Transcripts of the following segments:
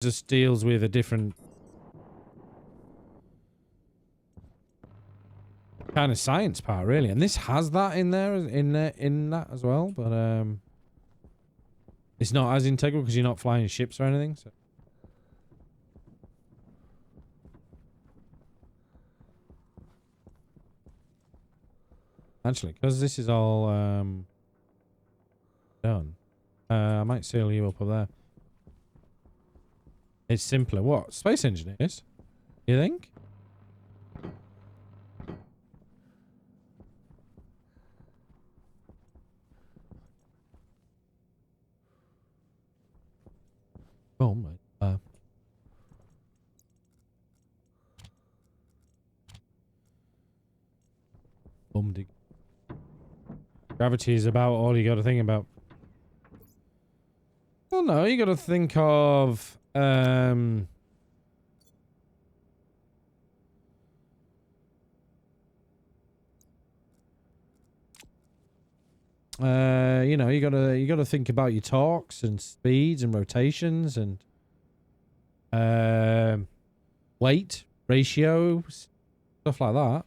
just deals with a different kind of science part, really. And this has that in there, in that as well. But it's not as integral because you're not flying ships or anything. So. Actually, because this is all done, I might seal you up there. It's simpler. What? Space engineers? You think? Oh my. Dig. Gravity is about all you got to think about. Well, no, you got to think of you know, you gotta think about your torques and speeds and rotations and weight ratios, stuff like that.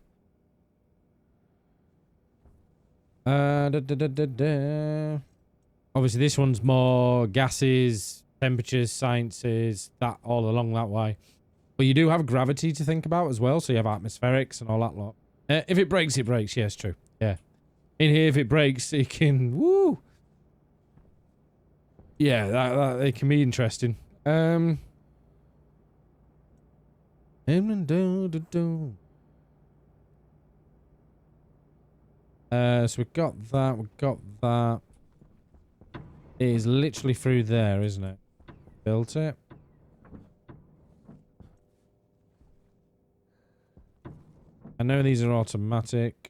Obviously, this one's more gases, temperatures, sciences, that all along that way. But you do have gravity to think about as well, so you have atmospherics and all that lot. If it breaks, it breaks. Yes, true. Yeah. In here, if it breaks, it can... Woo! Yeah, that it can be interesting. So we've got that, we've got that. It is literally through there, isn't it? Built it. I know these are automatic.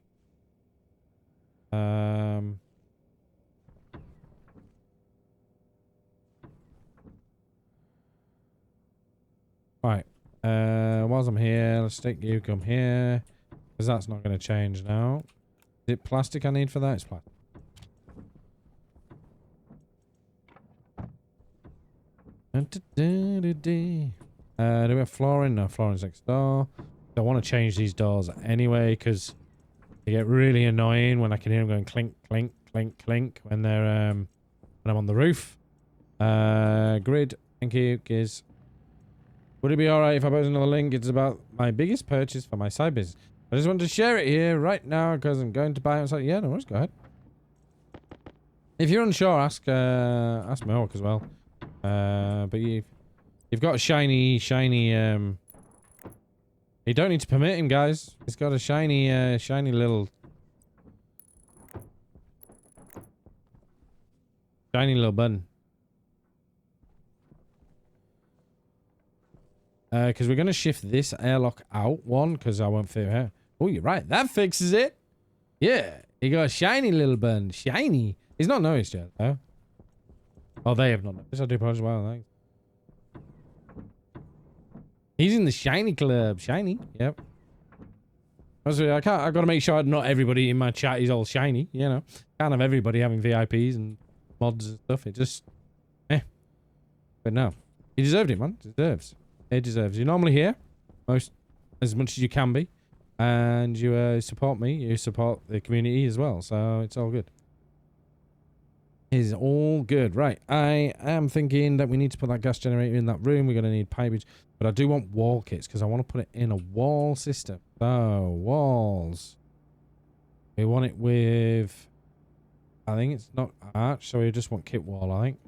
Right. Whilst I'm here, let's take you, come here. Because that's not going to change now. Is it plastic I need for that? It's plastic. Do we have flooring? No, flooring's next door. I want to change these doors anyway, because they get really annoying when I can hear them going clink, clink, clink, clink when they're when I'm on the roof. Grid, thank you, Giz. Would it be alright if I post another link? It's about my biggest purchase for my side business. I just want to share it here right now because I'm going to buy it. I was like, yeah, no worries, go ahead. If you're unsure, ask Mohawk as well. But you've got a shiny. You don't need to permit him, guys. He's got a shiny little button. Because we're gonna shift this airlock out one because I won't fit here. Oh, you're right. That fixes it. Yeah, he got a shiny little button. Shiny. He's not noticed yet, though. Oh, they have not noticed. I do apologize. Well, thanks. He's in the shiny club. Shiny. Yep. Also, I've got to make sure not everybody in my chat is all shiny. You know, can't have everybody having VIPs and mods and stuff. It just, But no, he deserved it, man. Deserves. It deserves. You're normally here, as much as you can be, and you support me. You support the community as well. So it's all good. Is all good. Right. I am thinking that we need to put that gas generator in that room. We're going to need pipage. But I do want wall kits because I want to put it in a wall system. So, walls. We want it with... I think it's not arch, so we just want kit wall, I think.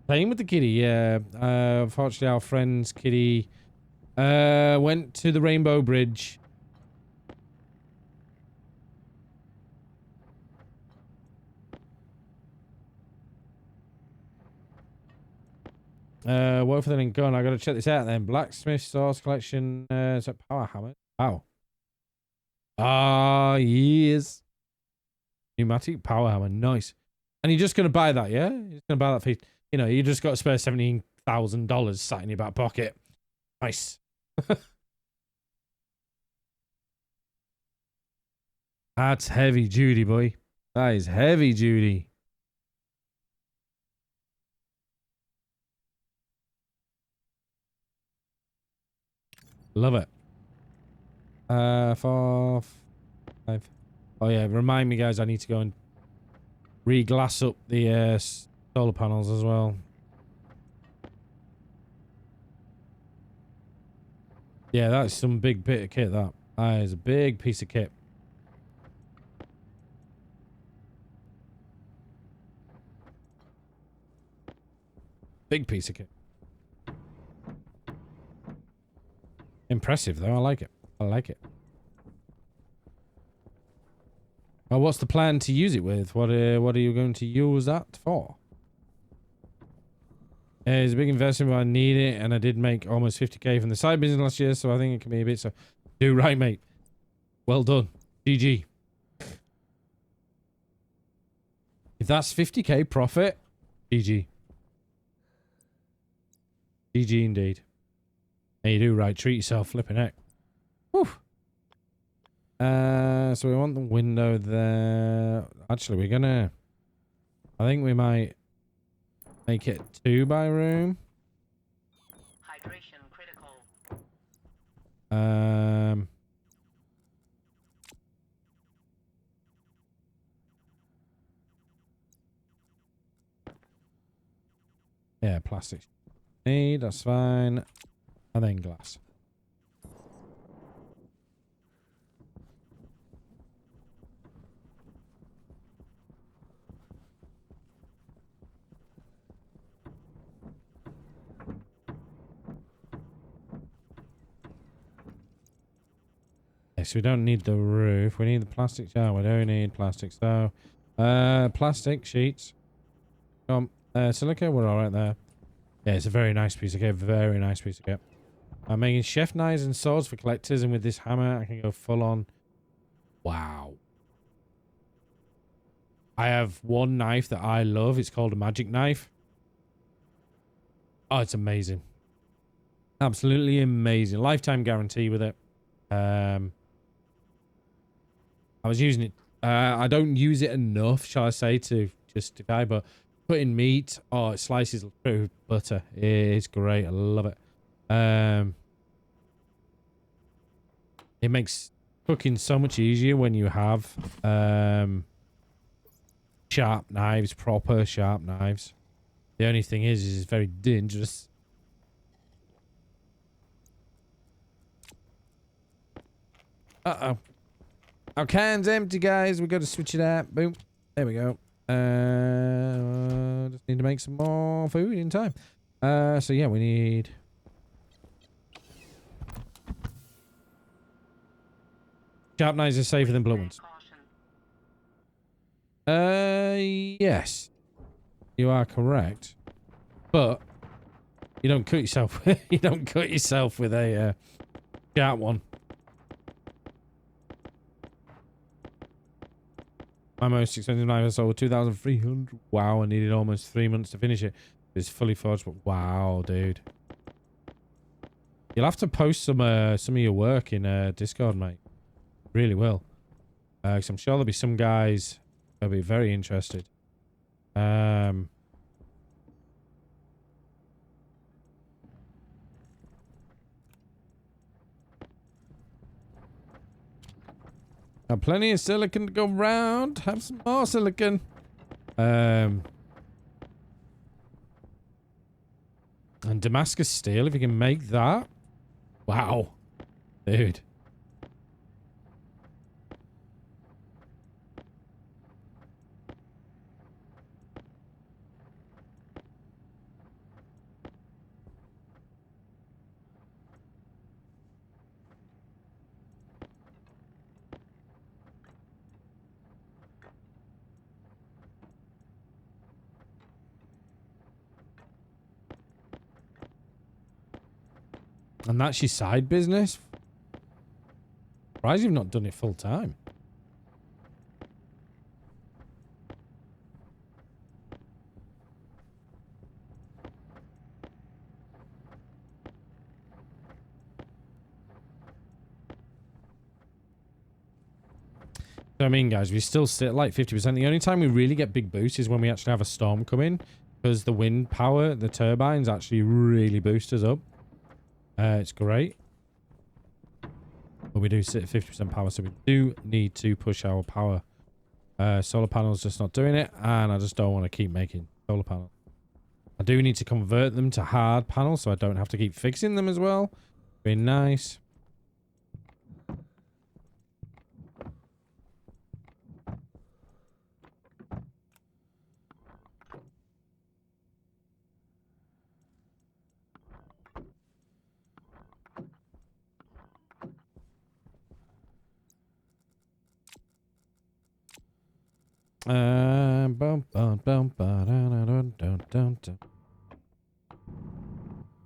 Same with the kitty, yeah. Unfortunately, our friend's kitty went to the Rainbow Bridge. What for the link gone? I gotta check this out then. Blacksmith source collection. Is that power hammer? Wow. Ah, yes. Pneumatic power hammer. Nice. And you're just gonna buy that, yeah? You're just gonna buy that for, you know, you just got to spare $17,000 sat in your back pocket. Nice. That's heavy duty, boy. That is heavy duty. Love it. 4, 5. Oh yeah, remind me guys, I need to go and re-glass up the solar panels as well. Yeah, that's some big bit of kit, that. That is a big piece of kit. Big piece of kit. Impressive, though. I like it. I like it. Well, what's the plan to use it with? What are you going to use that for? It's a big investment, but I need it, and I did make almost 50k from the side business last year, so I think it can be a bit. So, do right, mate. Well done. GG. If that's 50k profit, GG. GG indeed. Hey, you do right. Treat yourself, flipping heck. Whew. So we want the window there. Actually, we're gonna. I think we might make it 2 by room. Hydration critical. Yeah, plastic. Need, that's fine. And then glass. So we don't need the roof. We need the plastic. Yeah, we don't need plastic. So, plastic sheets. Silica, we're all right there. Yeah, it's a very nice piece of kit. Very nice piece of kit. I'm making chef knives and swords for collectors, and with this hammer, I can go full on. Wow. I have one knife that I love. It's called a magic knife. Oh, it's amazing. Absolutely amazing. Lifetime guarantee with it. I was using it. I don't use it enough, shall I say, to justify, but putting meat, oh, it slices through butter. It's great. I love it. It makes cooking so much easier when you have sharp knives, proper sharp knives. The only thing is it's very dangerous. Uh-oh. Our can's empty, guys. We got to switch it out. Boom. There we go. Just need to make some more food in time. So yeah, we need... Sharp knives are safer than blunt ones. Yes. You are correct. But you don't cut yourself. You don't cut yourself with a sharp one. My most expensive knife I sold 2,300. Wow, I needed almost 3 months to finish it. It's fully forged, but wow, dude. You'll have to post some of your work in Discord, mate. Really will. 'Cause I'm sure there'll be some guys that'll be very interested. Got plenty of silicon to go round. Have some more silicon. And Damascus steel, if you can make that. Wow. Dude. And that's your side business? Surprised you've not done it full time. So, I mean, guys, we still sit at like 50%. The only time we really get big boosts is when we actually have a storm come in. Because the wind power, the turbines actually really boost us up. It's great. But we do sit at 50% power, so we do need to push our power. Solar panels just not doing it, and I just don't want to keep making solar panels. I do need to convert them to hard panels, so I don't have to keep fixing them as well. Very nice.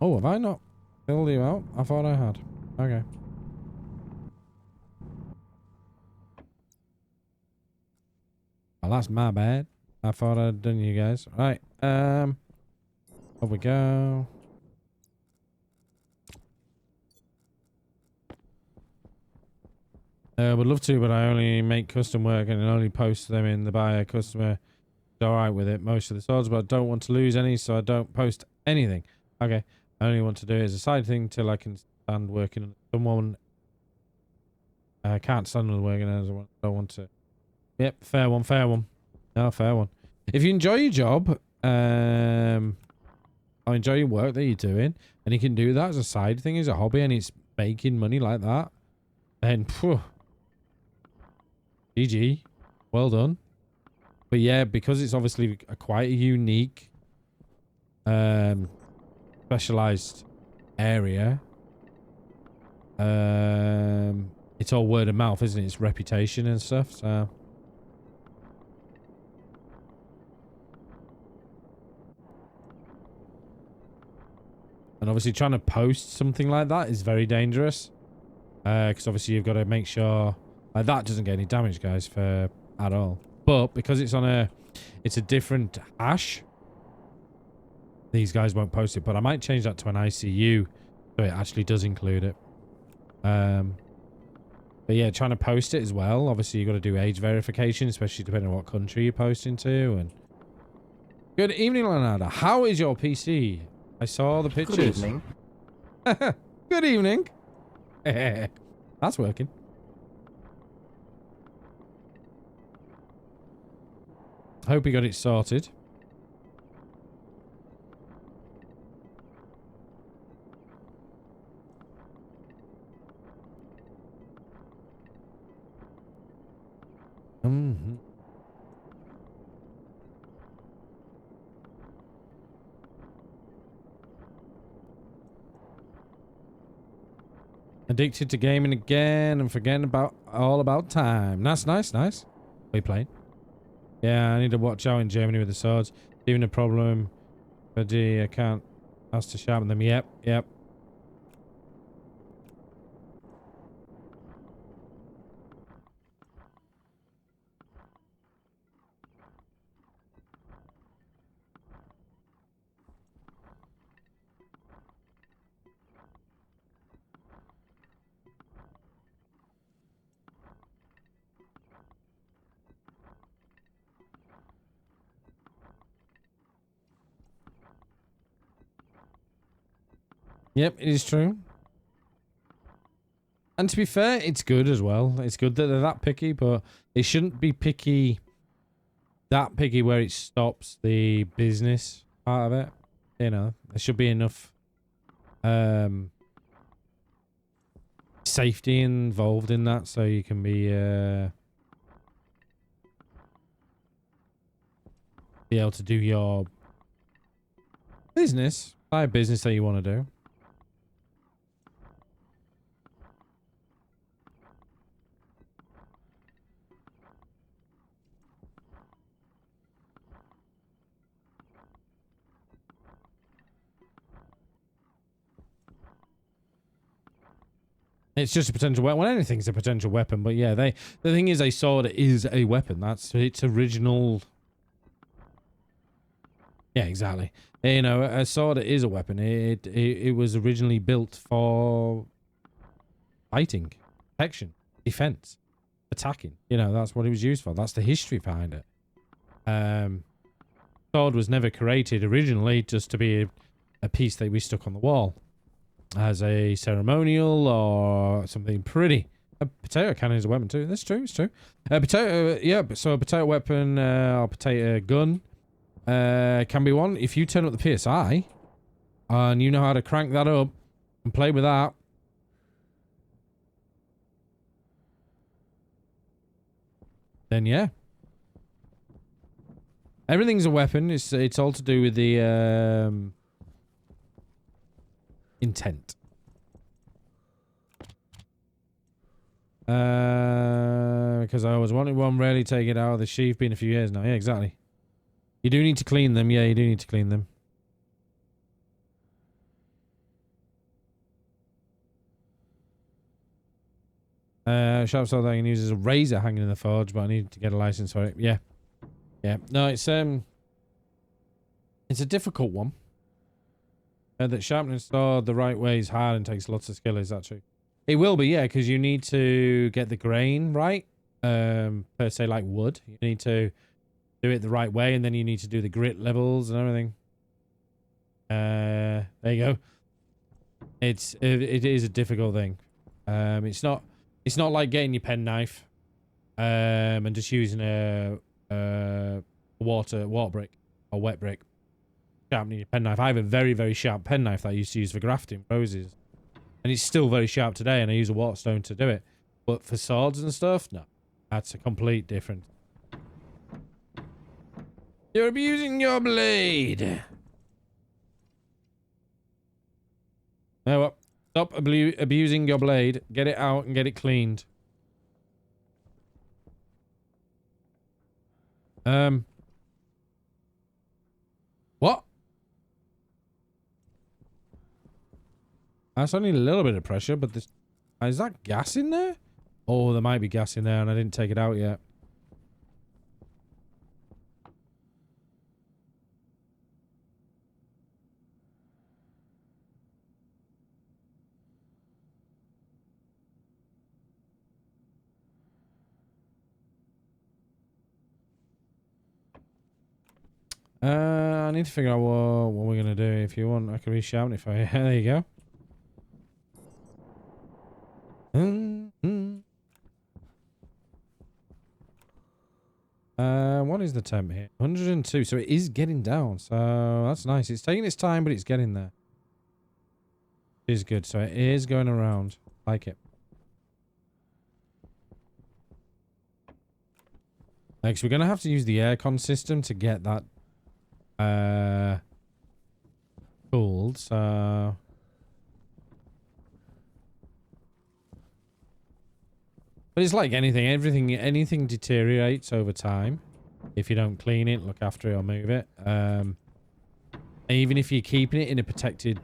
Oh, have I not filled you out? I thought I had. Okay. Well, that's my bad. I thought I'd done you guys. Right. Here we go. Would love to, but I only make custom work and only post them in the buyer. Customer is alright with it most of the swords, but I don't want to lose any, so I don't post anything. Okay. I only want to do it as a side thing till I can stand working on someone. I can't stand on working as I don't want to. Yep, fair one, fair one. No, fair one. If you enjoy your job, I enjoy your work that you're doing, and you can do that as a side thing, as a hobby, and it's making money like that, then phew, GG, well done. But yeah, because it's obviously quite a unique, specialized area, it's all word of mouth, isn't it? It's reputation and stuff, so. And obviously trying to post something like that is very dangerous. Because obviously you've got to make sure like that doesn't get any damage, guys, at all. But because it's a different hash, these guys won't post it. But I might change that to an ICU so it actually does include it. But yeah, trying to post it as well. Obviously you've got to do age verification, especially depending on what country you're posting to. And good evening, Leonardo. How is your PC? I saw the pictures. Good evening. Good evening. That's working. Hope you got it sorted. Addicted to gaming again and forgetting all about time. That's nice, nice. What are you playing? Yeah, I need to watch out in Germany with the swords. Even a problem. But I can't ask to sharpen them. Yep, yep. Yep, it is true. And to be fair, it's good as well. It's good that they're that picky, but they shouldn't be that picky where it stops the business part of it. You know, there should be enough safety involved in that so you can be able to do your business, business that you want to do. It's just a potential weapon. Well, anything's a potential weapon, but yeah, the thing is, a sword is a weapon. That's its original. Yeah, exactly. You know, a sword is a weapon. It was originally built for fighting, protection, defense, attacking. You know, that's what it was used for. That's the history behind it. Sword was never created originally just to be a piece that we stuck on the wall as a ceremonial or something pretty. A potato cannon is a weapon too. That's true. It's true. Potato. Yeah. So a potato weapon or potato gun can be one. If you turn up the PSI and you know how to crank that up and play with that. Then yeah. Everything's a weapon. It's all to do with the intent. Because I always wanted one, rarely take it out of the sheath. Been a few years now. Yeah, exactly. You do need to clean them. Yeah, you do need to clean them. Sharp sword that I can use as a razor hanging in the forge, but I need to get a license for it. Yeah. Yeah. No, it's a difficult one. That sharpening sword the right way is hard and takes lots of skill. Is that true? It will be, yeah, because you need to get the grain right. Per se, like wood, you need to do it the right way, and then you need to do the grit levels and everything. There you go. It is a difficult thing. It's not like getting your penknife, and just using a water brick or wet brick. Sharpening your penknife. I have a very, very sharp penknife that I used to use for grafting roses. And it's still very sharp today, and I use a waterstone to do it. But for swords and stuff, no. That's a complete difference. You're abusing your blade. No, what? Stop abusing your blade. Get it out and get it cleaned. What? That's only a little bit of pressure, but this... Is that gas in there? Oh, there might be gas in there, and I didn't take it out yet. I need to figure out what we're going to do. If you want, I can reshout it for you. There you go. What is the temp here? 102. So it is getting down. So that's nice. It's taking its time, but it's getting there. It is good. So it is going around. Like it. Next, we're going to have to use the aircon system to get that cooled. So... But it's like anything. Anything deteriorates over time. If you don't clean it, look after it, or move it. Even if you're keeping it in a protected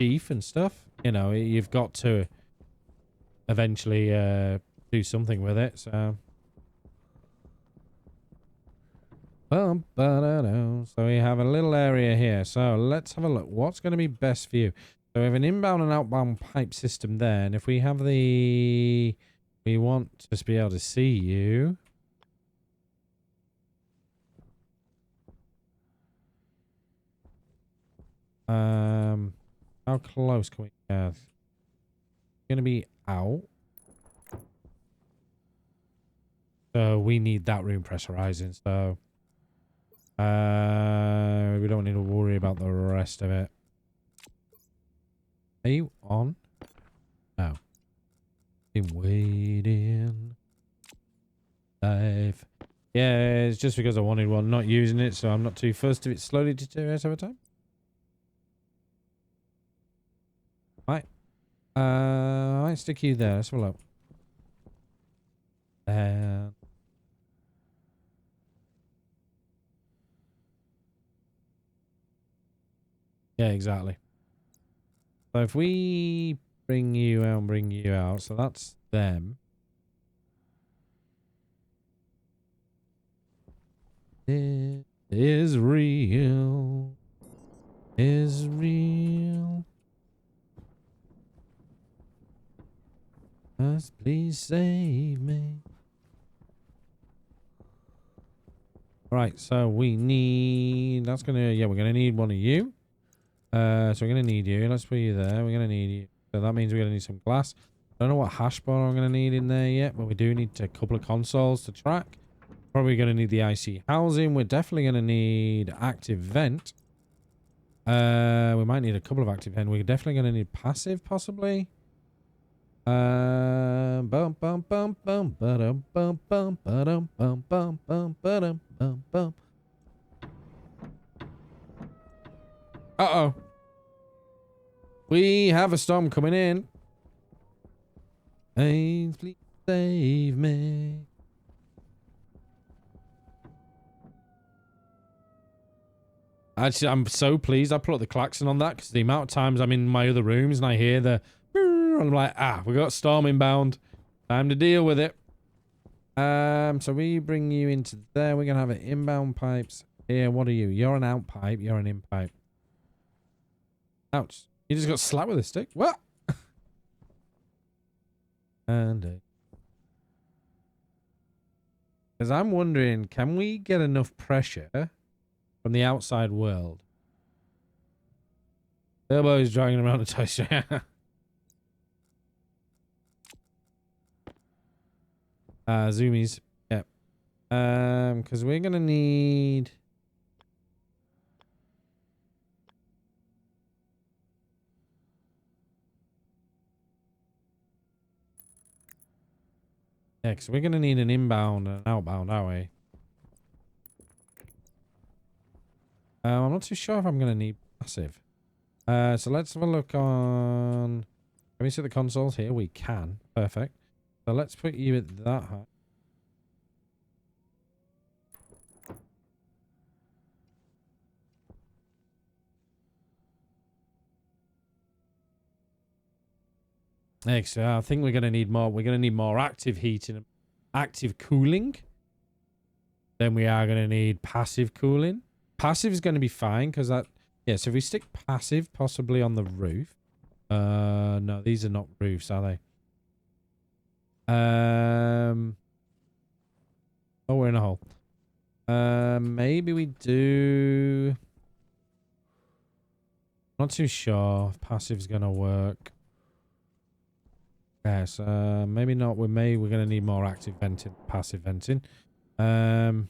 sheath and stuff, you know, you've got to eventually do something with it. So, so we have a little area here. So let's have a look. What's going to be best for you? So we have an inbound and outbound pipe system there, and if we have the... We want to just be able to see you. How close can we have? Going to be out. So we need that room pressurizing. So we don't need to worry about the rest of it. Are you on? No. Been waiting. Life. Yeah, it's just because I wanted one, not using it, so I'm not too fussed if it slowly deteriorates over time. Right. I might stick you there. Let's have a look. Yeah, exactly. So if we bring you out and bring you out, so that's them. It is real. Is real. Just please save me. Right, so we need... That's gonna... Yeah, we're gonna need one of you. So we're gonna need you. Let's put you there. We're gonna need you. So that means we're gonna need some glass. I don't know what hash bar I'm going to need in there yet, but we do need a couple of consoles to track. Probably going to need the IC housing. We're definitely going to need active vent. We might need a couple of active vent. We're definitely going to need passive, possibly. Bum bum bum bum ba-dum bum bum ba-dum bum bum bum ba-dum bum bum. Uh-oh. We have a storm coming in. Hey, please save me. Actually, I'm so pleased I put up the klaxon on that because the amount of times I'm in my other rooms and I hear the... I'm like, we got storm inbound. Time to deal with it. So we bring you into there. We're going to have an inbound pipes here. What are you? You're an out pipe. You're an in pipe. Ouch. You just got slapped with a stick. What? And... because I'm wondering, can we get enough pressure from the outside world? Turbo is dragging around the toy store. Zoomies. Yep. Because we're gonna need... yeah, because we're gonna need an inbound and an outbound, aren't we? I'm not too sure if I'm gonna need passive. So let's have a look on... can we see the consoles here? We can. Perfect. So let's put you at that height. Next, I think we're going to need more. We're going to need more active heating, active cooling. Then we are going to need passive cooling. Passive is going to be fine because that... yeah, so if we stick passive possibly on the roof. No, these are not roofs, are they? Oh, we're in a hole. Maybe we do... not too sure if passive's going to work. Yes, maybe not. We're going to need more active venting, passive venting. We're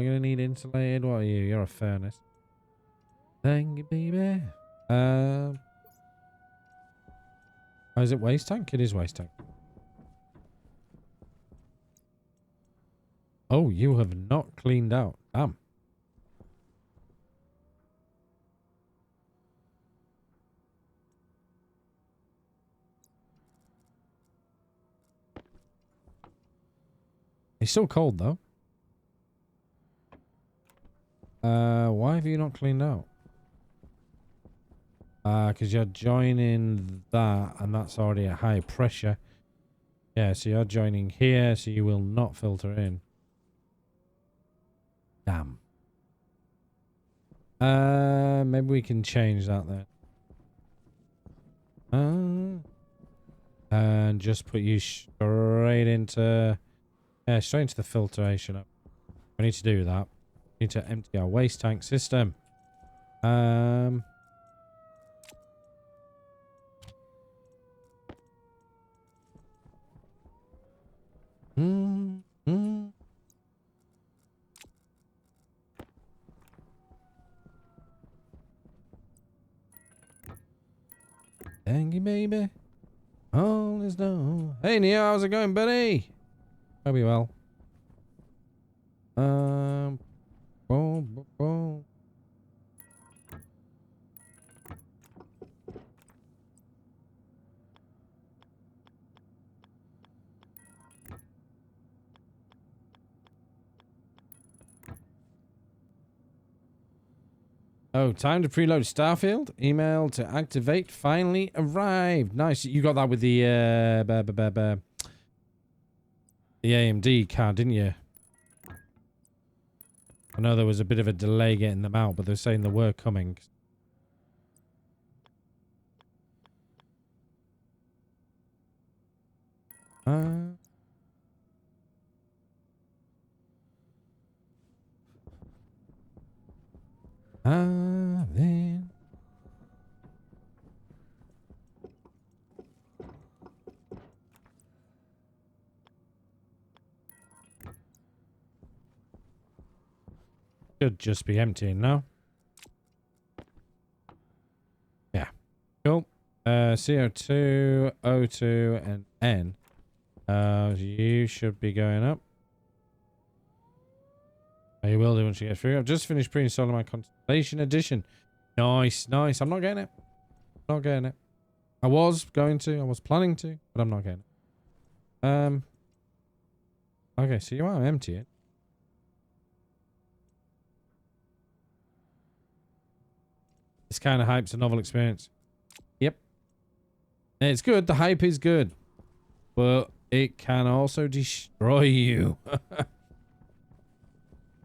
going to need insulated. What are you? You're a furnace. Thank you, baby. Oh, is it waste tank? It is waste tank. Oh, you have not cleaned out. Damn. It's still cold though. Why have you not cleaned out? Because you're joining that, and that's already at high pressure. Yeah, so you're joining here, so you will not filter in. Damn. Maybe we can change that then. And just put you straight into... yeah, straight into the filtration. We need to do that. We need to empty our waste tank system. Thank you, baby. All is done. Hey, Neo, how's it going, buddy? Hope you well. Boom, boom, boom. Oh, time to preload Starfield. Email to activate finally arrived. Nice. You got that with the AMD card, didn't you? I know there was a bit of a delay getting them out, but they're saying they were coming. Then. Should just be emptying now. Yeah. Cool. CO2, O2, and N. You should be going up. Oh, you will do once you get through. I've just finished pre-installing my Constellation Edition. Nice, nice. I'm not getting it. Not getting it. I was going to. I was planning to, but I'm not getting it. Okay, so you are emptying. This kind of hype's a novel experience. Yep. And it's good. The hype is good. But it can also destroy you.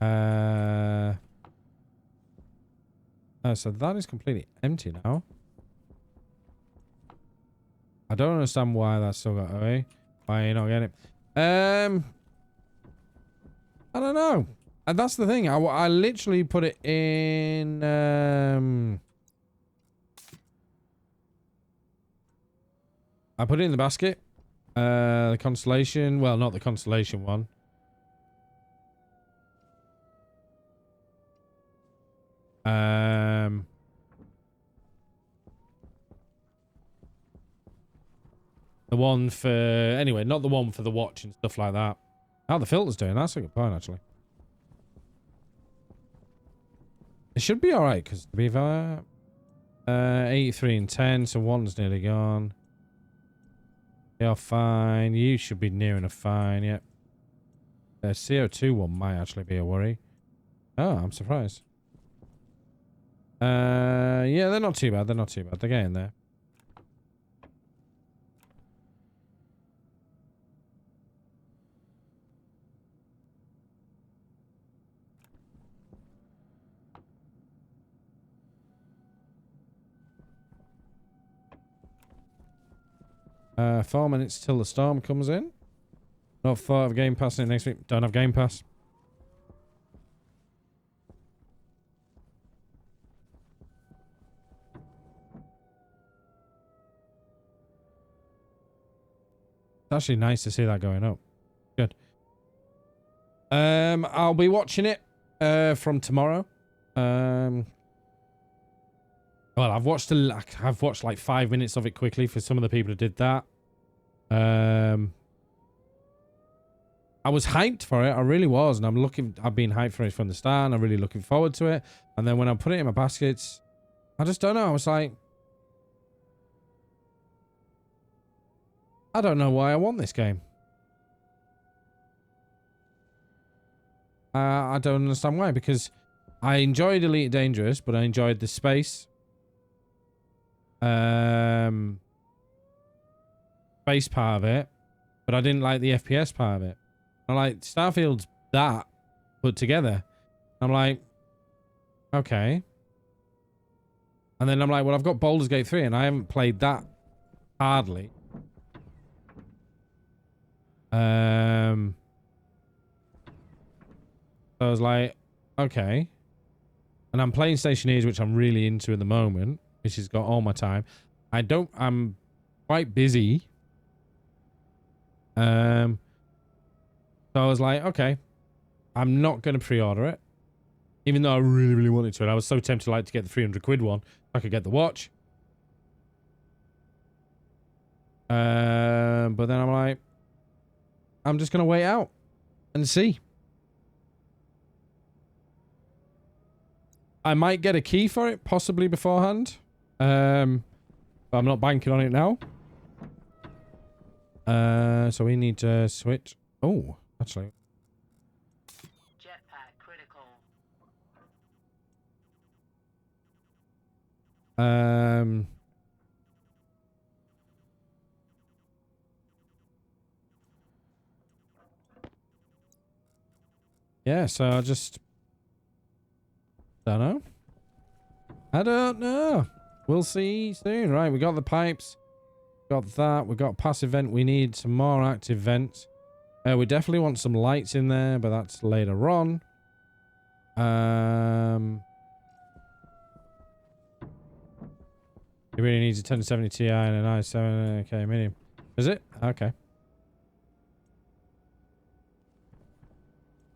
Oh, so that is completely empty now. I don't understand why that's still got away. Why you're not getting it. I don't know. And that's the thing. I literally put it in... I put it in the basket. The Constellation. Well, not the Constellation one. The one for... Anyway, not the one for the watch and stuff like that. How the filter's doing. That's a good point, actually. It should be alright, because to be fair... 83 and 10, so one's nearly gone. You're fine. You should be near enough fine, yep. The CO2 one might actually be a worry. Oh, I'm surprised. Yeah, they're not too bad. They're not too bad. They're getting there. Uh, 4 minutes till the storm comes in. Not thought of Game Pass in it next week. Don't have Game Pass. It's actually nice to see that going up. Good. I'll be watching it from tomorrow. Well, I've watched like 5 minutes of it quickly for some of the people who did that. I was hyped for it. I really was, and I've been hyped for it from the start, and I'm really looking forward to it. And then when I put it in my baskets, I just don't know. I was like, I don't know why I want this game. I don't understand why, because I enjoyed Elite Dangerous, but I enjoyed the space. Space part of it, but I didn't like the FPS part of it. I like Starfield's that put together. I'm like, okay. And then I'm like, well, I've got Baldur's Gate 3 and I haven't played that hardly. So I was like, okay. And I'm playing Stationeers, which I'm really into at the moment, which has got all my time. I'm quite busy. So I was like, okay, I'm not going to pre-order it. Even though I really, really wanted to. And I was so tempted to get the 300 quid one. I could get the watch. But then I'm like, I'm just going to wait out and see. I might get a key for it, possibly beforehand. But I'm not banking on it now. So we need to switch. Oh, actually. Jetpack critical. Yeah, so I just don't know. I don't know. We'll see soon. Right, we got the pipes. Got that. We got passive vent. We need some more active vents. We definitely want some lights in there, but that's later on. It really needs a 1070 Ti and an i7. Okay, medium. Is it? Okay.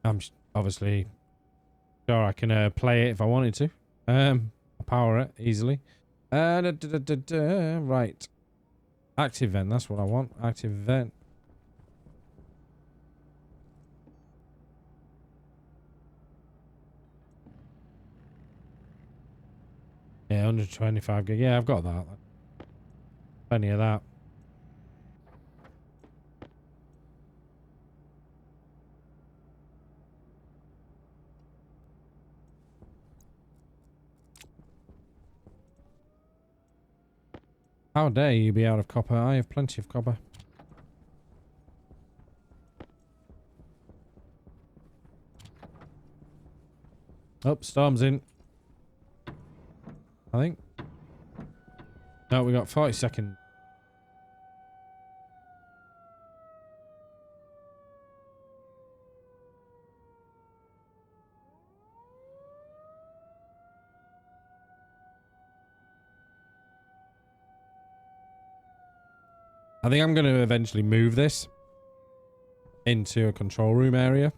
I'm obviously sure I can play it if I wanted to. I'll power it easily. Right. Active vent, that's what I want. Active vent. Yeah, 125 gig. Yeah, I've got that. Plenty of that. How dare you be out of copper? I have plenty of copper. Oh, storm's in. I think. No, we got 40 seconds. I think I'm going to eventually move this into a control room area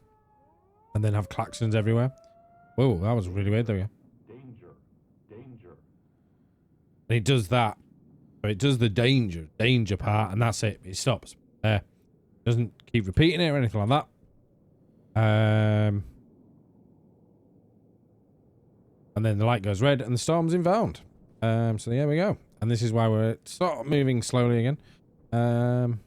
and then have klaxons everywhere. Whoa, that was really weird. There we go. Danger. And it does that. So it does the danger part, and that's it. It stops there. Doesn't keep repeating it or anything like that. And then the light goes red and the storm's inbound. So there we go. And this is why we're sort of moving slowly again. And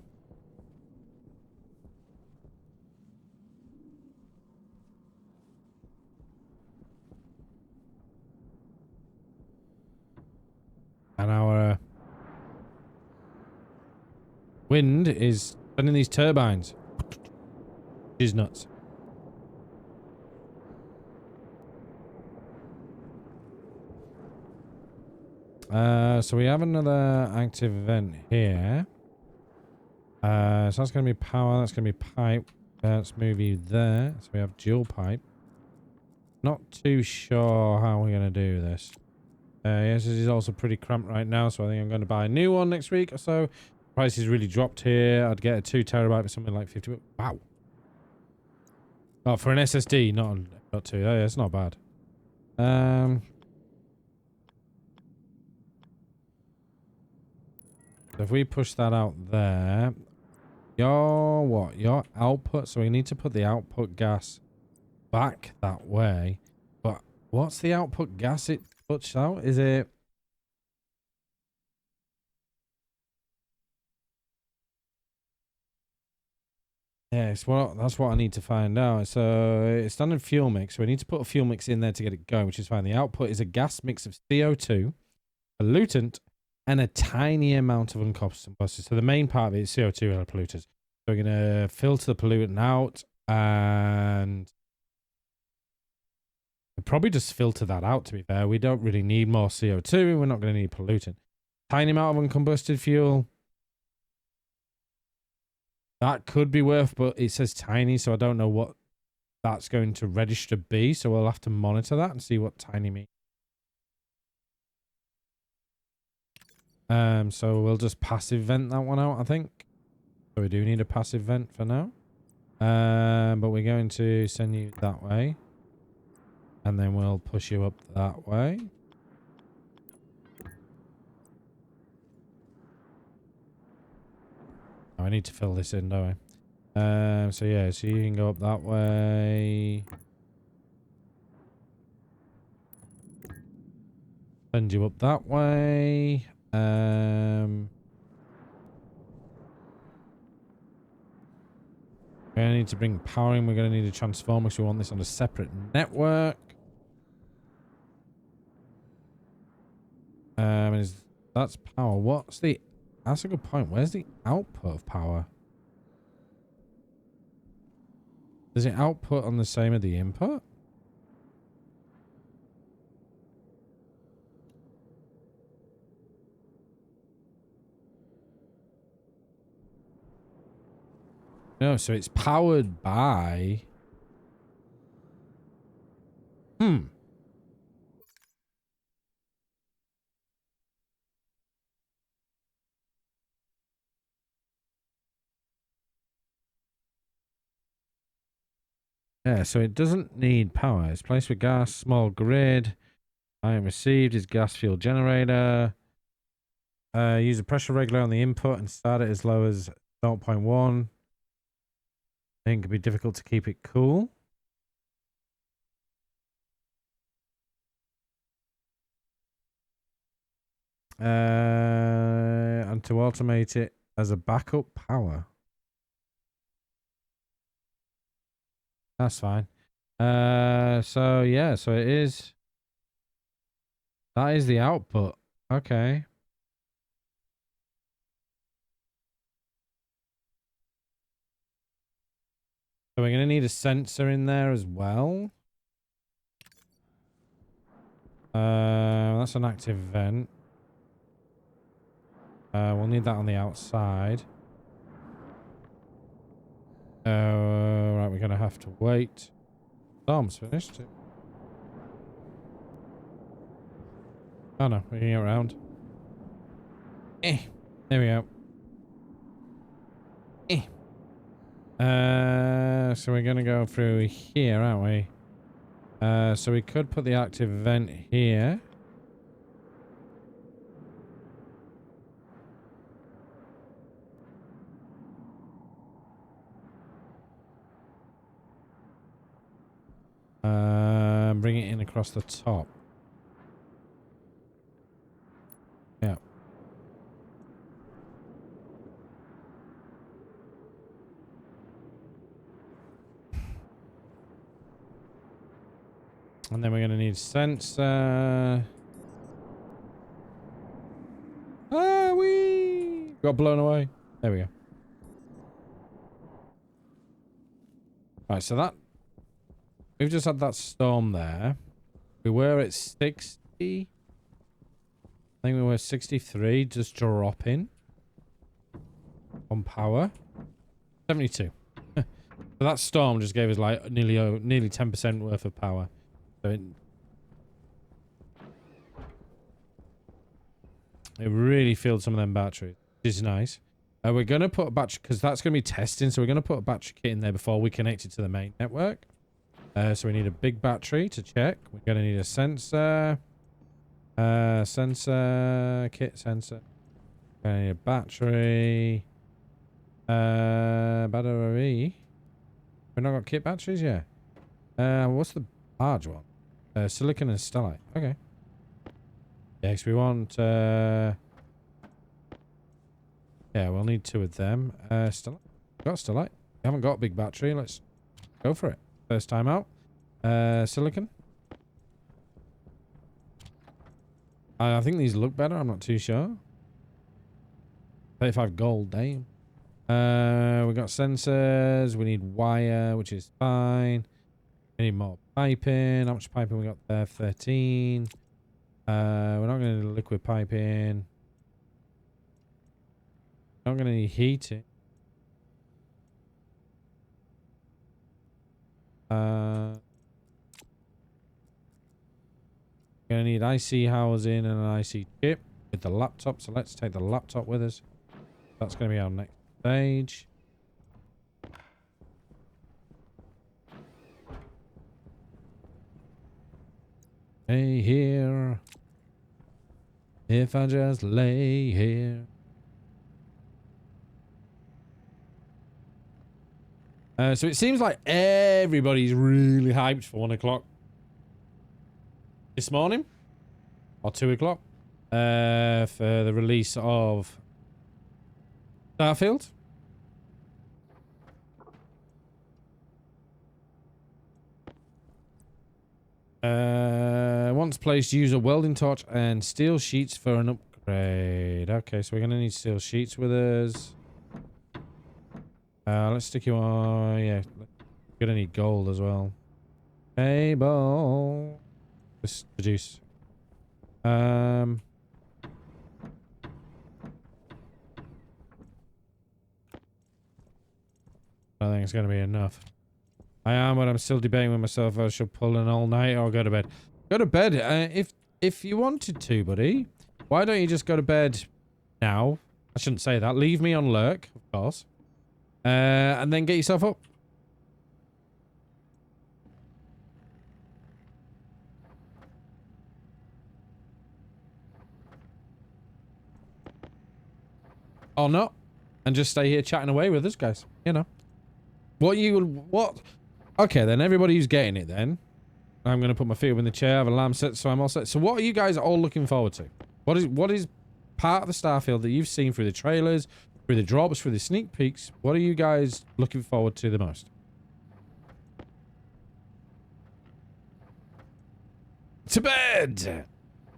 our wind is spinning these turbines. Which is nuts. So we have another active vent here. So that's going to be power. That's going to be pipe. Let's move you there. So we have dual pipe. Not too sure how we're going to do this. Yes, this is also pretty cramped right now, so I think I'm going to buy a new one next week or so. Price has really dropped here. I'd get a 2 terabyte for something like 50. Wow. Oh, for an SSD, not 2. Oh, yeah, it's not bad. So if we push that out there, your output. So we need to put the output gas back that way. But what's the output gas it puts out? Is it? Yeah, that's what I need to find out. So it's standard fuel mix. So we need to put a fuel mix in there to get it going, which is fine. The output is a gas mix of CO2, pollutant, and a tiny amount of uncomposted. So the main part of it is CO2 and a pollutant. So we're going to filter the pollutant out and probably just filter that out, to be fair. We don't really need more CO2. We're not going to need pollutant. Tiny amount of uncombusted fuel. That could be worth, but it says tiny, so I don't know what that's going to register be. So we'll have to monitor that and see what tiny means. So we'll just passive vent that one out, I think. So we do need a passive vent for now. But we're going to send you that way. And then we'll push you up that way. Oh, I need to fill this in, don't I? So yeah, so you can go up that way. Send you up that way. We're going to need to bring power in. We're going to need a transformer, so we want this on a separate network. That's power. That's a good point. Where's the output of power? Does it output on the same as the input? No, so it's powered by... Hmm. Yeah, so it doesn't need power. It's placed with gas, small grid. Item received is gas fuel generator. Use a pressure regulator on the input and start it as low as 0.1. I think it can be difficult to keep it cool. And to automate it as a backup power. That's fine. So yeah, so it is. That is the output. Okay. So we're gonna need a sensor in there as well. That's an active vent. We'll need that on the outside. Right, we're gonna have to wait. Storm's finished. Oh no, we can get around. There we go. So we're gonna go through here, aren't we? So we could put the active vent here. Bring it in across the top. Yeah. And then we're going to need sensor. Ah, we got blown away. There we go. Right, so that we've just had that storm there. We were at 60. I think we were 63, just dropping on power. 72. So that storm just gave us like nearly 10% worth of power. So it really filled some of them batteries, which is nice. We're going to put a battery, because that's going to be testing, so we're going to put a battery kit in there before we connect it to the main network. So we need a big battery to check. We're going to need a sensor. Sensor, kit sensor. We're going to need a battery. Battery. We've not got kit batteries yet. What's the large one? Silicon and stellite. Okay. Yeah, because we want... yeah, we'll need 2 of them. Stellite. Got stellite. We haven't got a big battery. Let's go for it. First time out. Silicon. I think these look better. I'm not too sure. 35 gold. Damn. We got sensors. We need wire, which is fine. We need more piping. How much piping we got there? 13. We're not going to need liquid piping. Not going to need heating. Going to need IC housing and an IC chip with the laptop. So let's take the laptop with us. That's going to be our next stage. Lay here. If I just lay here. So it seems like everybody's really hyped for 1 o'clock this morning. Or 2 o'clock. For the release of Starfield. Once placed, use a welding torch and steel sheets for an upgrade. Okay, so we're going to need steel sheets with us. Let's stick you on. Yeah, we're going to need gold as well. Cable. Just reduce. don't think it's going to be enough. I am, but I'm still debating with myself if I should pull an all-night or go to bed. Go to bed. If you wanted to, buddy, why don't you just go to bed now? I shouldn't say that. Leave me on lurk, of course. And then get yourself up. Or not. And just stay here chatting away with us, guys. You know. What? Okay, then. Everybody who's getting it, then. I'm going to put my feet up in the chair. I have an alarm set, so I'm all set. So what are you guys all looking forward to? What is part of the Starfield that you've seen through the trailers, through the drops, through the sneak peeks? What are you guys looking forward to the most? To bed!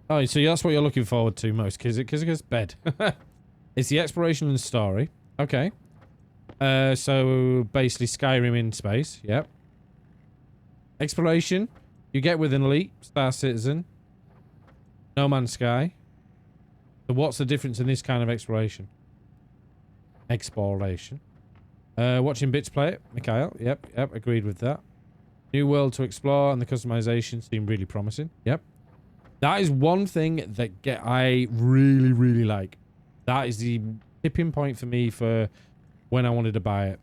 Oh, so that's what you're looking forward to most, because bed. It's the exploration and story. Okay. So basically Skyrim in space. Yep. Exploration. You get with an elite, Star Citizen. No Man's Sky. So what's the difference in this kind of exploration? Exploration. Watching bits play it. Mikhail. Yep. Agreed with that. New world to explore and the customization seem really promising. Yep. That is one thing that I really, really like. That is the tipping point for me for when I wanted to buy it.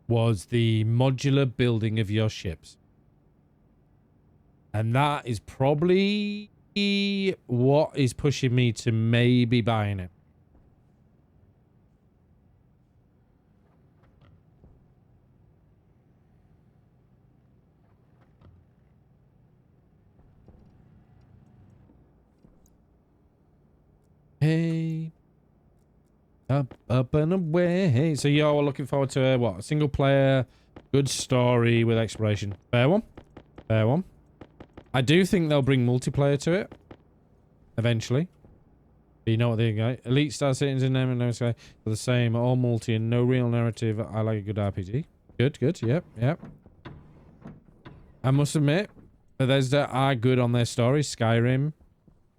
Was the modular building of your ships. And that is probably what is pushing me to maybe buying it. Hey. Up and away. So you're looking forward to what? A single player, good story with exploration. Fair one. Fair one. I do think they'll bring multiplayer to it. Eventually. But you know what they got? Elite Star Citizens in them and no Sky are the same. All multi and no real narrative. I like a good RPG. Good. Yep. I must admit, Bethesda are good on their stories. Skyrim.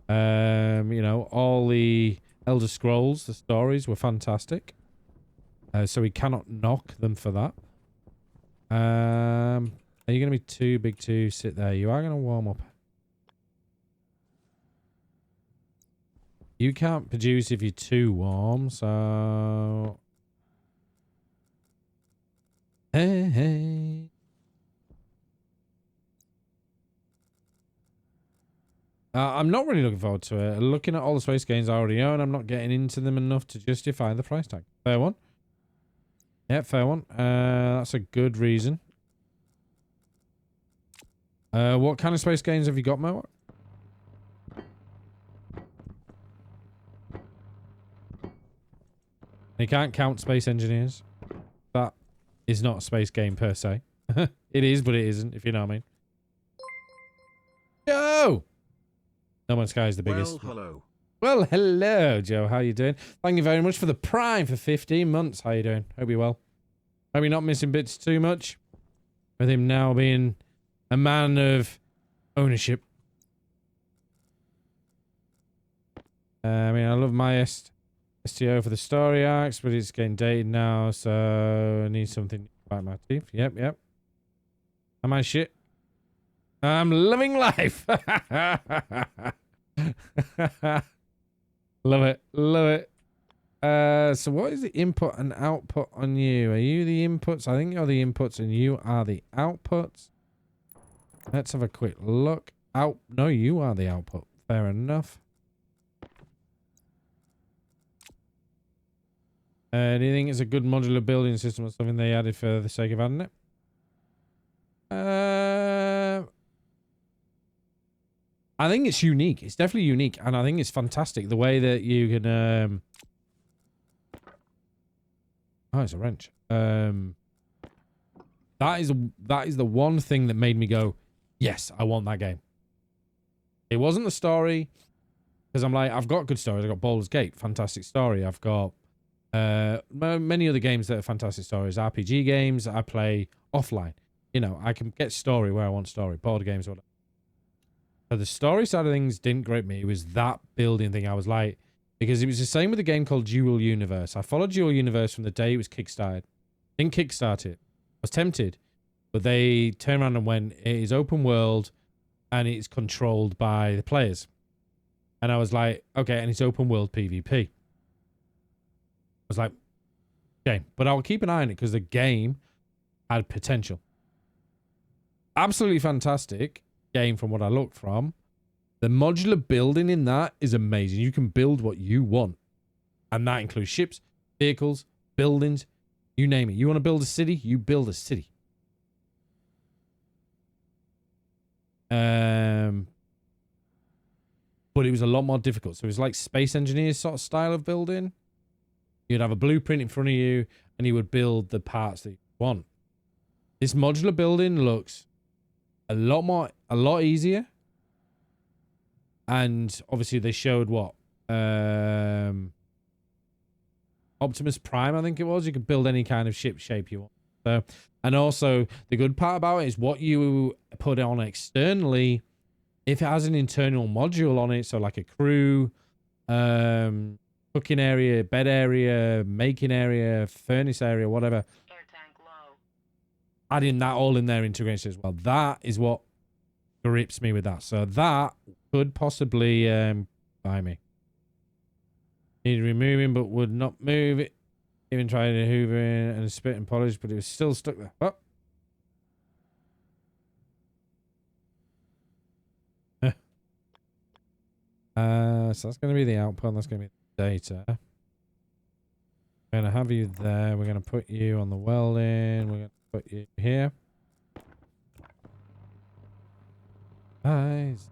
You know, all the Elder Scrolls, the stories were fantastic. So we cannot knock them for that. Are you going to be too big to sit there? You are going to warm up. You can't produce if you're too warm, so... Hey. I'm not really looking forward to it. Looking at all the space games I already own, I'm not getting into them enough to justify the price tag. Fair one. Yeah, fair one. That's a good reason. What kind of space games have you got, Mo? You can't count Space Engineers. That is not a space game per se. It is, but it isn't, if you know what I mean. Yo! No Man's Sky is the biggest. Well, hello, Joe. How you doing? Thank you very much for the Prime for 15 months. How you doing? Hope you're well. Hope you're not missing bits too much. With him now being a man of ownership. I mean, I love my STO for the story arcs, but it's getting dated now, so I need something to bite my teeth. Yep. Am I shit? I'm loving life. Love it. So what is the input and output on you? Are you the inputs? I think you're the inputs and you are the outputs. Let's have a quick look. No, you are the output. Fair enough. Do you think it's a good modular building system or something they added for the sake of adding it? I think it's unique. It's definitely unique, and I think it's fantastic the way that you can. Oh, it's a wrench. That is the one thing that made me go, yes, I want that game. It wasn't the story, because I'm like, I've got good stories. I've got Baldur's Gate, fantastic story. I've got many other games that are fantastic stories. RPG games I play offline. You know, I can get story where I want story. Board games, whatever. So the story side of things didn't grip me. It was that building thing. I was like, Because it was the same with a game called Dual Universe. I followed Dual Universe from the day it was kickstarted. Didn't kickstart it. I was tempted. But they turned around and went, it is open world and it's controlled by the players. And I was like, okay, and it's open world PvP. I was like, okay, but I'll keep an eye on it because the game had potential. Absolutely fantastic game from what I looked from. The modular building in that is amazing. You can build what you want. And that includes ships, vehicles, buildings, you name it. You want to build a city? You build a city. But it was a lot more difficult. So it was like Space Engineers sort of style of building. You'd have a blueprint in front of you and you would build the parts that you want. This modular building looks a lot easier. And obviously they showed what? Optimus Prime, I think it was. You could build any kind of ship shape you want. So, and also the good part about it is what you put on externally, if it has an internal module on it, so like a crew, cooking area, bed area, making area, furnace area, whatever. Air tank low. Adding that all in there integration as well. That is what grips me with that. So that could possibly buy me. Need removing, but would not move it. Even tried to hoover in and spit and polish, but it was still stuck there. Oh. So that's going to be the output. And that's going to be the data. We're going to have you there. We're going to put you on the welding. We're going to put you here. Eyes.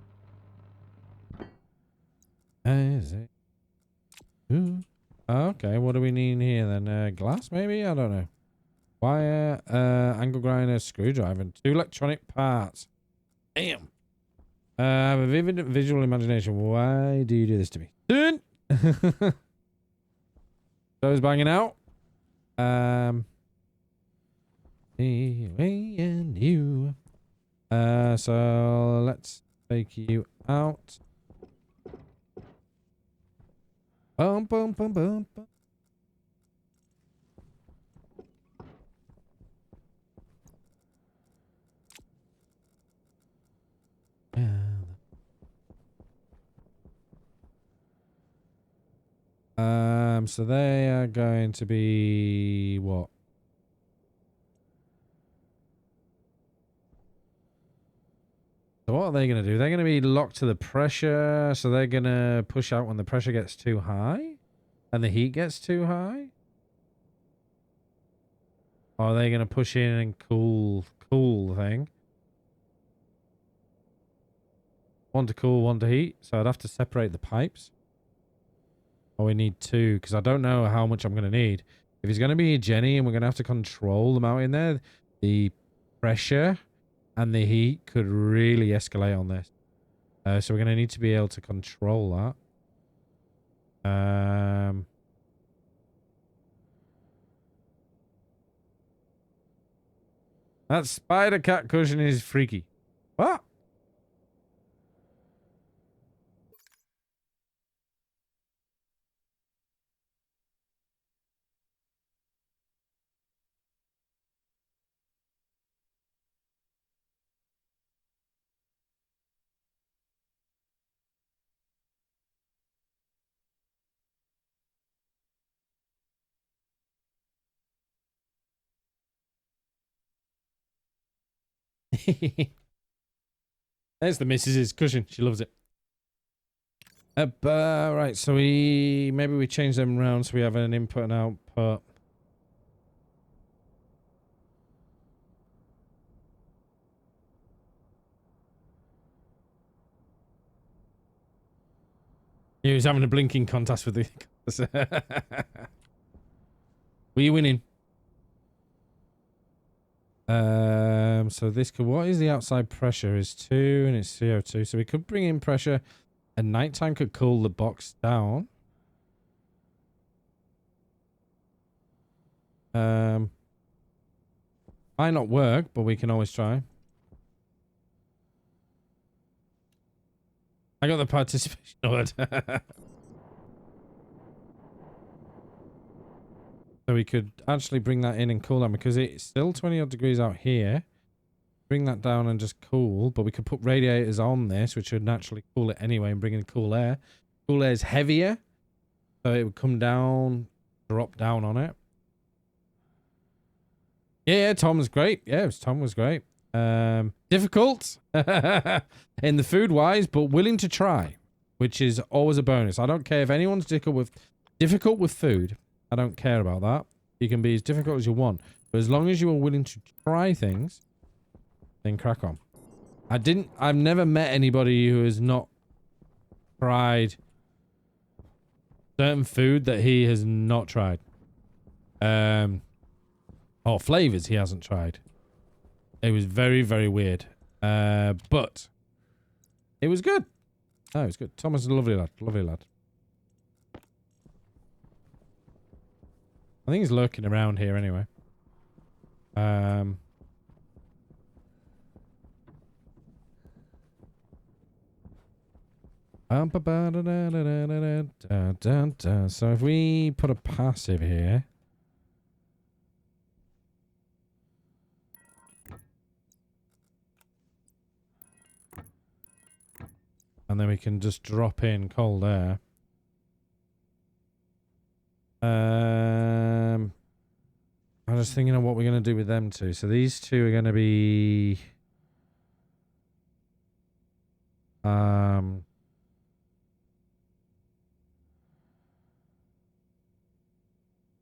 Ooh. Okay, what do we need here then? Glass maybe? I don't know. Wire, angle grinder, screwdriver, and 2 electronic parts. Damn. I have a vivid visual imagination. Why do you do this to me? Dun! Those banging out. Me and you. So let's take you out. Boom, boom, boom, boom, boom. So they are going to be what? So what are they going to do? They're going to be locked to the pressure, so they're going to push out when the pressure gets too high and the heat gets too high? Or are they going to push in and cool the thing? One to cool, one to heat. So I'd have to separate the pipes. Oh, we need 2 because I don't know how much I'm going to need. If it's going to be a Jenny and we're going to have to control them out in there, the pressure and the heat could really escalate on this. So we're going to need to be able to control that. That spider cat cushion is freaky. What? There's the missus's cushion. She loves it. Right, so maybe we change them around so we have an input and output. He was having a blinking contest with the... Were you winning? So this could... What is the outside pressure? Is 2 and it's CO2. So we could bring in pressure and nighttime could cool the box down. Might not work, but we can always try. I got the participation award. So we could actually bring that in and cool down because it's still 20 odd degrees out here. Bring that down and just cool, but we could put radiators on this, which would naturally cool it anyway and bring in cool air. Cool air is heavier, so it would come down, drop down on it. Yeah, Tom was great. Yeah, Tom was great. Difficult in the food wise, but willing to try, which is always a bonus. I don't care if anyone's difficult with food. I don't care about that. You can be as difficult as you want, but as long as you are willing to try things, then crack on. I've never met anybody who has not tried certain food that he has not tried. Or flavors he hasn't tried. It was very, very weird. But it was good. Oh, it was good. Thomas is a lovely lad. Lovely lad. I think he's lurking around here anyway. So if we put a passive here. And then we can just drop in cold air. I'm just thinking of what we're going to do with them two. So these two are going to be...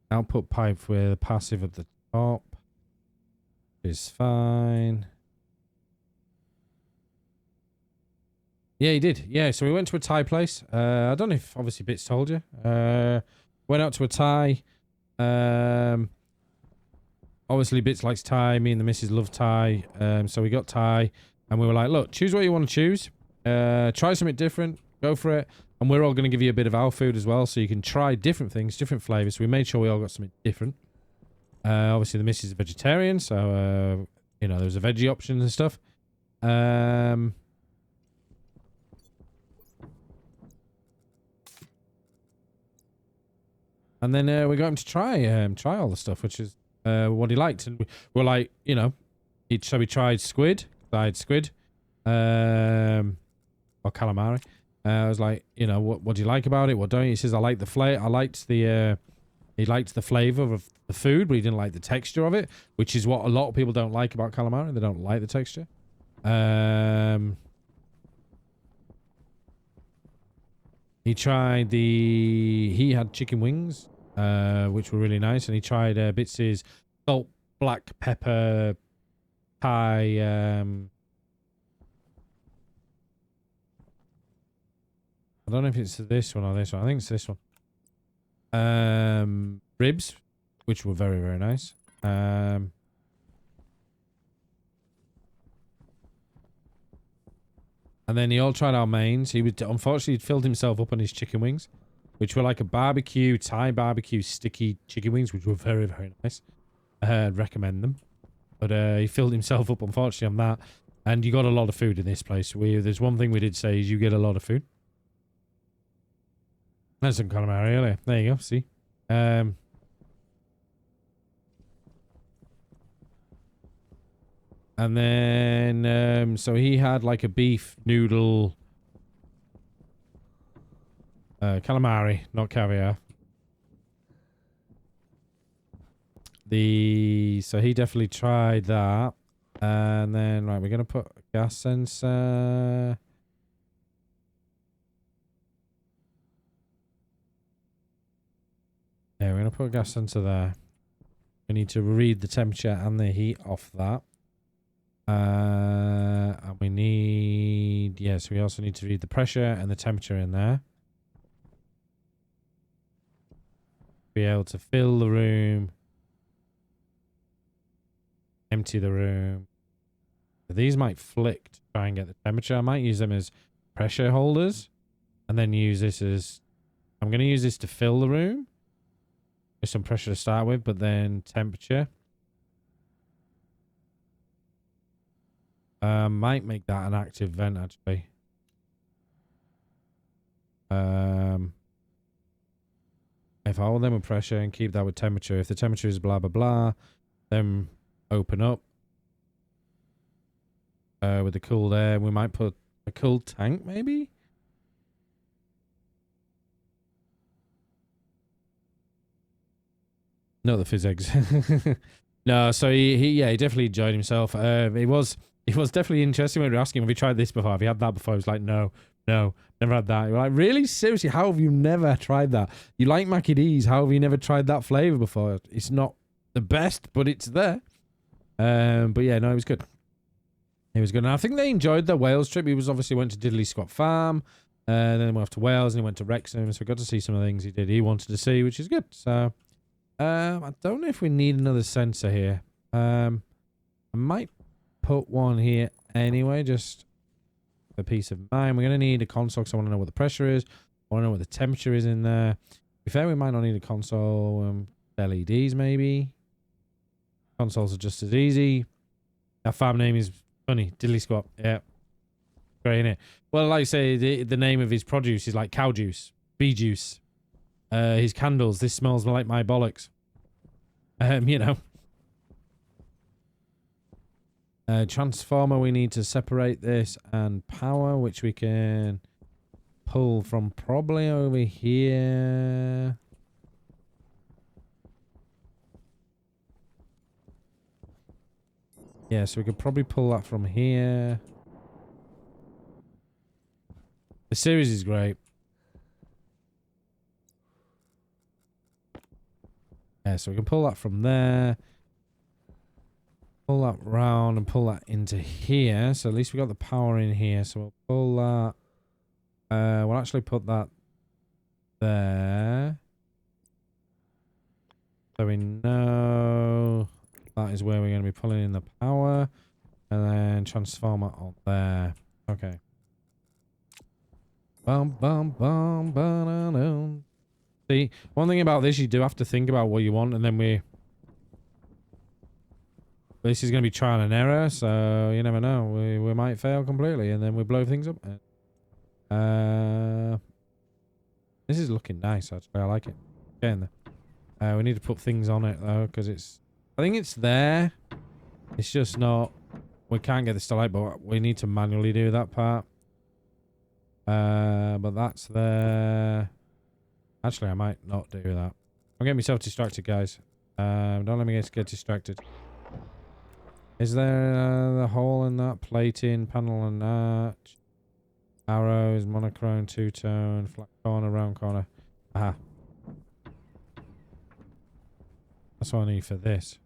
output pipe with a passive at the top is fine. Yeah, he did. Yeah, so we went to a Thai place. I don't know if obviously Bits told you. Went out to a Thai. Obviously Bits likes Thai. Me and the missus love Thai. So we got Thai and we were like, look, choose what you want to choose. Try something different. Go for it. And we're all going to give you a bit of our food as well, so you can try different things, different flavors. So we made sure we all got something different. Obviously, the missus is a vegetarian, so, you know, there was a veggie option and stuff. And then we got him to try all the stuff, which is what he liked. And we're like, you know, so we tried squid. I had squid. Or calamari. I was like, you know, what do you like about it? What don't you? He says, I like the flavor. I liked the, he liked the flavor of the food, but he didn't like the texture of it, which is what a lot of people don't like about calamari. They don't like the texture. He tried he had chicken wings, which were really nice. And he tried Bits's salt, black pepper, Thai, I don't know if it's this one or this one. I think it's this one. Ribs, which were very, very nice. And then he all tried our mains. He would unfortunately he'd filled himself up on his chicken wings, which were like a barbecue, Thai barbecue sticky chicken wings, which were very, very nice. I'd recommend them. But he filled himself up unfortunately on that. And you got a lot of food in this place. There's one thing we did say is you get a lot of food. That's some calamari earlier. There you go. See. And then so he had like a beef noodle calamari, not caviar. So he definitely tried that. And then right, we're gonna put a gas sensor. Yeah, we're going to put a gas sensor there. We need to read the temperature and the heat off that. And we need... Yes, we also need to read the pressure and the temperature in there. Be able to fill the room. Empty the room. These might flick to try and get the temperature. I might use them as pressure holders. And then use this as... I'm going to use this to fill the room. With some pressure to start with, but then temperature. Might make that an active vent actually. If if I hold them with pressure and keep that with temperature, if the temperature is blah, blah, blah, then open up. With the cooled air, we might put a cooled tank, maybe? Not the physics. No, so he definitely enjoyed himself. It was definitely interesting when we were asking him, have you tried this before? Have you had that before? He was like, no, never had that. We're like, really? Seriously, how have you never tried that? You like Mackie D's, how have you never tried that flavour before? It's not the best, but it's there. But yeah, no, it was good. It was good. And I think they enjoyed the Wales trip. He was obviously went to Diddley Squat Farm, and then went off to Wales, and he went to Wrexham, so we got to see some of the things he wanted to see, which is good. So I don't know if we need another sensor here. I might put one here anyway, just for peace of mind. We're going to need a console because I want to know what the pressure is. I want to know what the temperature is in there. To be fair, we might not need a console. LEDs maybe. Consoles are just as easy. Our farm name is funny. Diddley Squat. Yeah. Great, innit? Well, like I say, the name of his produce is like cow juice, bee juice. His candles. This smells like my bollocks. You know. Transformer, we need to separate this, and power, which we can pull from probably over here. Yeah, so we could probably pull that from here. The series is great. Yeah, so we can pull that from there. Pull that round and pull that into here. So at least we got the power in here. So we'll pull that. We'll actually put that there. So we know that is where we're going to be pulling in the power. And then transformer on there. Okay. Bum, bum, bum, ba-da-dum. See, one thing about this, you do have to think about what you want, and then this is going to be trial and error, so you never know. We might fail completely, and then we blow things up. This is looking nice, actually. I like it. Getting there. We need to put things on it, though, because I think it's there. It's just not... We can't get this to light, but we need to manually do that part. But that's there. Actually, I might not do that. I'm getting myself distracted, guys. Don't let me get distracted. Is there the hole in that? Plating, panel and arch. Arrows, monochrome, two-tone, flat corner, round corner. Aha. That's what I need for this.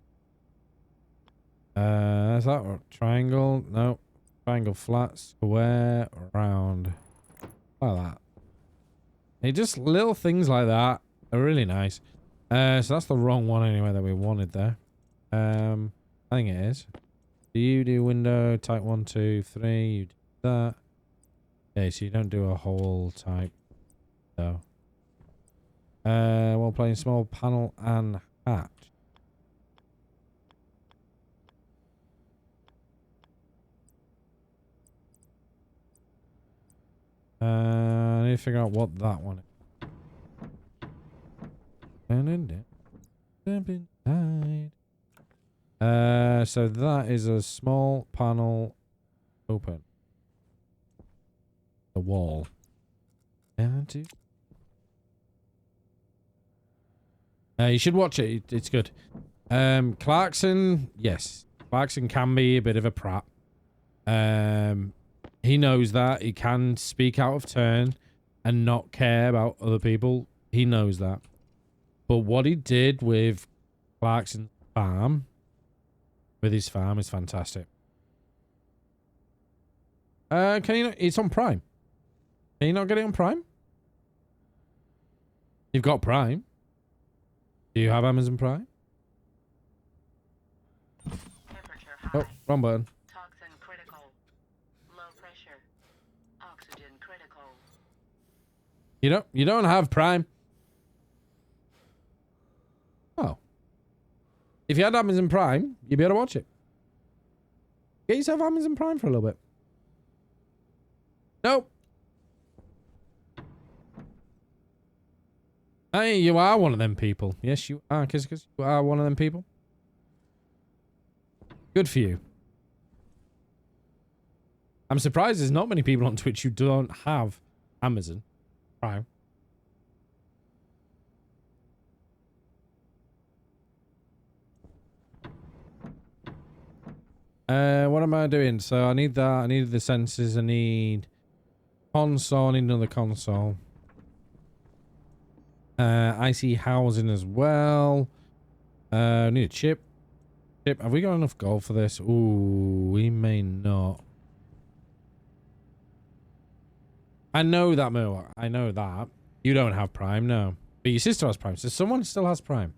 Is that triangle? No. Triangle, flat, square, round. Like that. It just little things like that are really nice. So that's the wrong one anyway that we wanted there. I think it is. Do you do window type 1, 2, 3? You do that. Okay, so you don't do a whole type. So. While playing small panel and hatch. I need to figure out what that one is. So that is a small panel open. The wall. You should watch it. It's good. Clarkson, yes. Clarkson can be a bit of a prat. He knows that. He can speak out of turn and not care about other people. He knows that. But what he did with Clarkson's farm, with his farm, is fantastic. Can you not? It's on Prime. Can you not get it on Prime? You've got Prime. Do you have Amazon Prime? Oh, wrong button. Toxin critical. Low pressure. Oxygen critical. You don't have Prime. Oh. If you had Amazon Prime, you'd be able to watch it. Get yourself Amazon Prime for a little bit. Nope. Hey, you are one of them people. Yes, you are, because you are one of them people. Good for you. I'm surprised there's not many people on Twitch who don't have Amazon Prime. What am I doing? So I need that. I need the sensors. I need console. I need another console. IC housing as well. I need a chip. Chip. Have we got enough gold for this? Ooh, we may not. I know that, Mo. I know that. You don't have Prime, no. But your sister has Prime, so someone still has Prime.